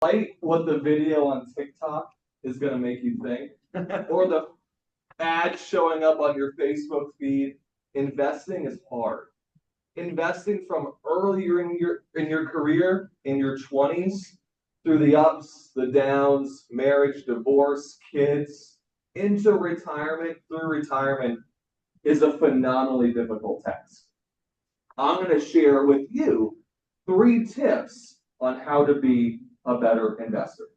Despite what the video on TikTok is going to make you think, or the ads showing up on your Facebook feed, investing is hard. Investing from earlier in your career, in your 20s, through the ups, the downs, marriage, divorce, kids, into retirement, through retirement, is a phenomenally difficult task. I'm going to share with you 3 tips on how to be a better investor.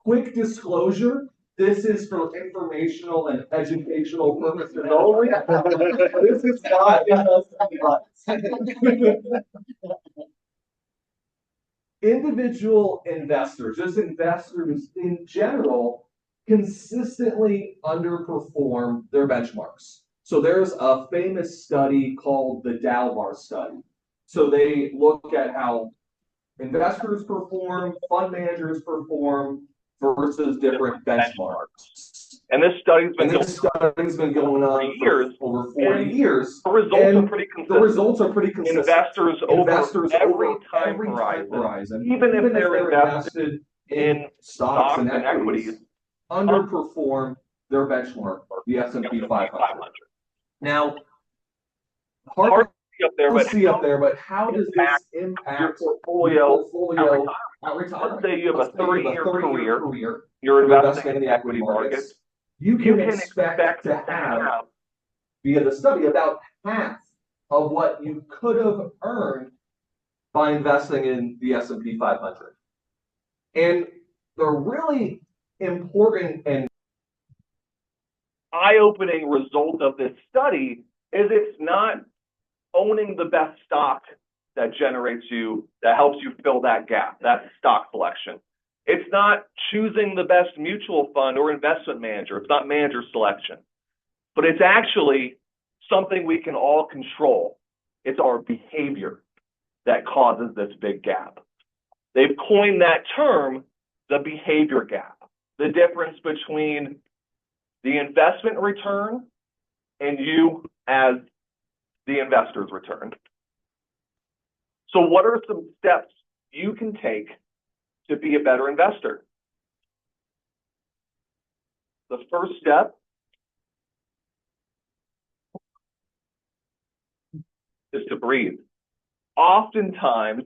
Quick disclosure, this is for informational and educational purposes only. This is not individual investors, just investors in general, consistently underperform their benchmarks. So there's a famous study called the Dalbar study. So they look at how investors perform, fund managers perform versus different benchmarks. And this study's been going on for years, over 40 years. The results are pretty consistent. Investors over every time horizon, even if they're invested in stocks and equities, underperform their benchmark, the S&P 500. Now, hard to see up there, but how does this impact your portfolio at retirement? Let's say you have a 30-year career, you're investing in the equity markets. You can expect to have, via the study, about half of what you could have earned by investing in the S&P 500. And the really important and eye-opening result of this study is it's not owning the best stock that helps you fill that gap, that stock selection. It's not choosing the best mutual fund or investment manager. It's not manager selection. But it's actually something we can all control. It's our behavior that causes this big gap. They've coined that term, the behavior gap, the difference between the investment return and you as the investor's return. So what are some steps you can take to be a better investor? The first step is to breathe. Oftentimes,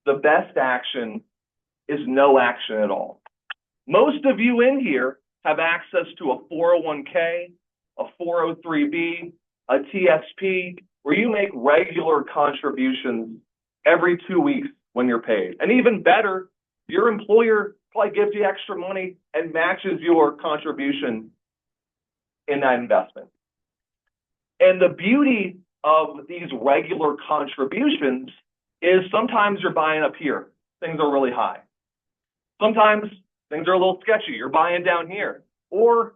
the best action is no action at all. Most of you in here have access to a 401k, a 403b, a TSP, where you make regular contributions every 2 weeks when you're paid. And even better, your employer probably gives you extra money and matches your contribution in that investment. And the beauty of these regular contributions is sometimes you're buying up here. Things are really high. Sometimes things are a little sketchy. You're buying down here, or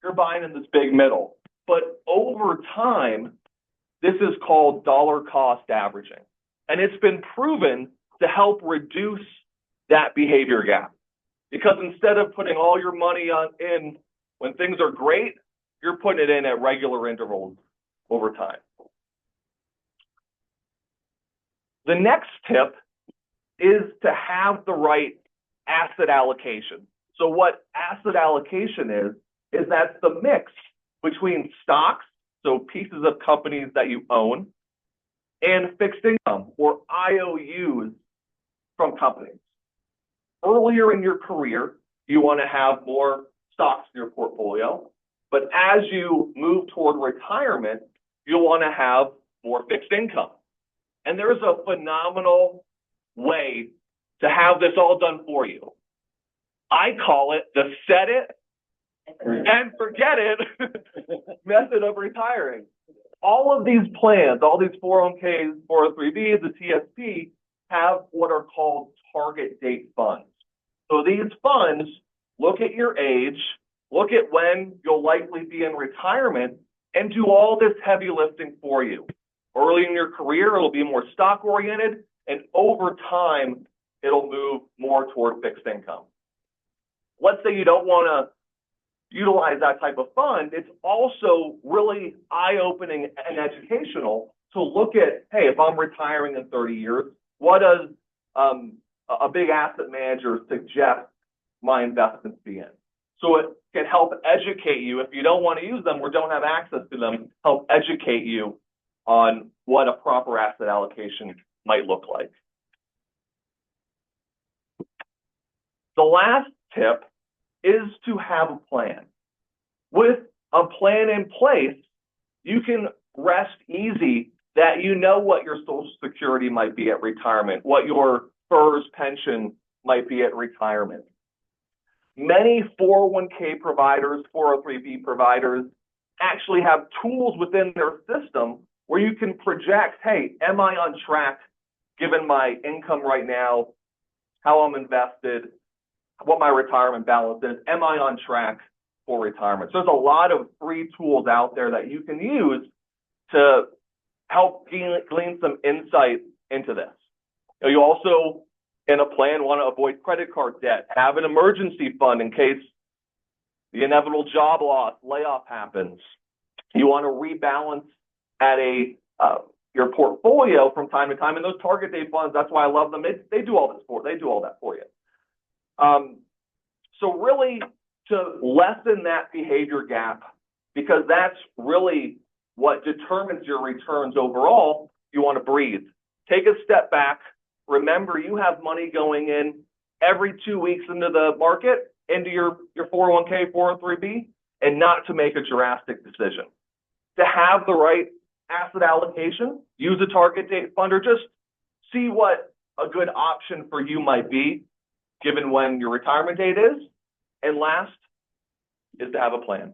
you're buying in this big middle. But over time, this is called dollar cost averaging. And it's been proven to help reduce that behavior gap. Because instead of putting all your money in when things are great, you're putting it in at regular intervals over time. The next tip is to have the right asset allocation. So what asset allocation is that's the mix between stocks, so pieces of companies that you own, and fixed income, or IOUs from companies. Earlier in your career, you want to have more stocks in your portfolio, but as you move toward retirement, you'll want to have more fixed income. And there's a phenomenal way to have this all done for you. I call it the set it and forget it method of retiring. All of these plans, all these 401ks, 403bs, the TSP, have what are called target date funds. So these funds look at your age, look at when you'll likely be in retirement, and do all this heavy lifting for you. Early in your career, it'll be more stock-oriented, and over time, it'll move more toward fixed income. Let's say you don't want to utilize that type of fund. It's also really eye-opening and educational to look at, hey, if I'm retiring in 30 years, what does a big asset manager suggests my investments be in. So it can help educate you if you don't want to use them or don't have access to them, help educate you on what a proper asset allocation might look like. The last tip is to have a plan. With a plan in place, you can rest easy that you know what your Social Security might be at retirement, what your FERS pension might be at retirement. Many 401k providers, 403b providers actually have tools within their system where you can project, hey, am I on track given my income right now, how I'm invested, what my retirement balance is, am I on track for retirement? So there's a lot of free tools out there that you can use to help glean some insight into this. You also, in a plan, want to avoid credit card debt, have an emergency fund in case the inevitable job loss, layoff happens. You want to rebalance at your portfolio from time to time, and those target date funds, that's why I love them. They do all that for you. So really, to lessen that behavior gap, because that's really what determines your returns overall, you want to breathe. Take a step back. Remember, you have money going in every 2 weeks into the market, into your 401k, 403b, and not to make a drastic decision. To have the right asset allocation, use a target date fund, or just see what a good option for you might be, given when your retirement date is. And last is to have a plan.